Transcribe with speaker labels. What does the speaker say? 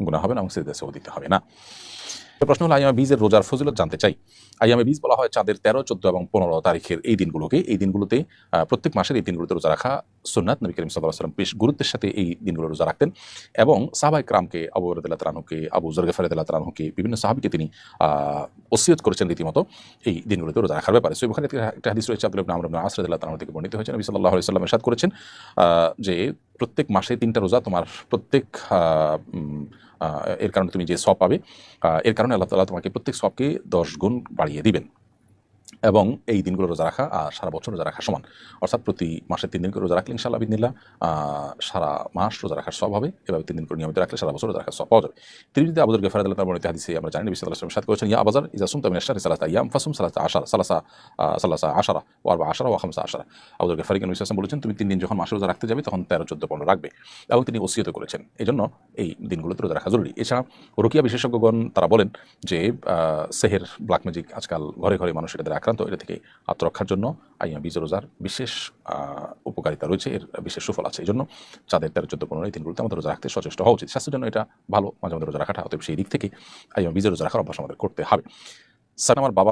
Speaker 1: গুনাহ হবে না এবং সিজদা সেও দিতে হবে না। প্রশ্ন হলো আইয়ামে বীজের রোজার ফজিলত জানতে চাই। আইয়ামে বীজ বলা হয় চাঁদের 13, 14 এবং 15 তারিখের এই দিনগুলোকে। এই দিনগুলোতে প্রত্যেক মাসের এই দিনগুলোতে রোজা রাখা সুন্নাত। নবী করিম সাল্লাল্লাহু আলাইহি ওয়াসাল্লাম বেশ গুরুত্বের সাথে এই দিনগুলো রোজা রাখতেন এবং সাহাবায়ে কেরামকে, আবু হুরায়রা রাদিয়াল্লাহু তাআলা আনহুকে, আবু যর গফারি রাদিয়াল্লাহু তাআলা আনহুকে, বিভিন্ন সাহাবীকে তিনি ওসিয়ত করেছেন রীতিমতো এই দিনগুলোতে রোজা রাখার ব্যাপারে। সহিহ বুখারীতে একটা হাদিস রয়েছে, আব্দুল্লাহ ইবনে আমর ইবনে আস রাদিয়াল্লাহু তাআলা আনহু থেকে বর্ণিত হয়েছে। নবী সাল্লাল্লাহু আলাইহি ওয়াসাল্লাম ইরশাদ করেছেন যে প্রত্যেক মাসে 3টা রোজা তোমার প্রত্যেক এর কারণে তুমি যে সওয়াব পাবে, এর কারণে আল্লাহ তাআলা তোমাকে প্রত্যেক সওয়াবকে 10 গুণ বাড়িয়ে দিবেন এবং এই দিনগুলো রোজা রাখা আর সারা বছর রোজা রাখা সমান। অর্থাৎ প্রতি মাসে 3 দিন করে রোজা রাখলে ইনশাআল্লাহ বিদিনিল্লাহ সারা মাস রোজা রাখার সওয়াব হবে। এভাবে 3 দিন করে নিয়মিত রাখলে সারা বছর রোজা রাখার সওয়াব পাওয়া যাবে। তিরমিজিতে আবু যর গফারি রাদিয়াল্লাহু তাআলা বর্ণিত হাদিসে আমরা জানি নবী সাল্লাল্লাহু আলাইহি ওয়াসাল্লাম ইরশাদ করেছেন, ইয়া আবু যর ইযা সুমতা মিনাশ শাহরি সালাসা আইয়াম ফাসুম সালাসা আশারা ওয়া আরবা আশারা ওয়া খামসা আশারা। আবু যর গফারি নবী সাল্লাল্লাহু আলাইহি ওয়াসাল্লাম বলেছেন, তুমি 3 দিন যখন মাসে রোজা রাখতে যাবে তখন 13, 14, 15 রাখবে এবং তিনি ওসিয়ত করেছেন। এজন্য এই দিনগুলোতে রোজা রাখা জরুরি। এছাড়া রুকিয়া বিশেষজ্ঞগণ তারা বলেন যে সেহের, ব্ল্যাক ম্যাজিক আজকাল ঘরে ঘরে মানুষ এটাতে আক্রান্ত, এটা থেকে আত্মরক্ষার জন্য আইয়ামে বীজ রোজার বিশেষ উপকারিতা রয়েছে, এর বিশেষ সুফল আছে। এই জন্য চাঁদের 13, 14, 15 এই দিনগুলোতে আমাদের রোজা রাখতে সচেষ্ট হওয়া উচিত। স্বাস্থ্যের জন্য এটা ভালো মাঝে মধ্যে রোজা রাখাটা। অতএব সেই দিক থেকে আইয়ামে বীজ রোজা রাখার অভ্যাস আমাদের করতে হবে। স্যার, আমার বাবা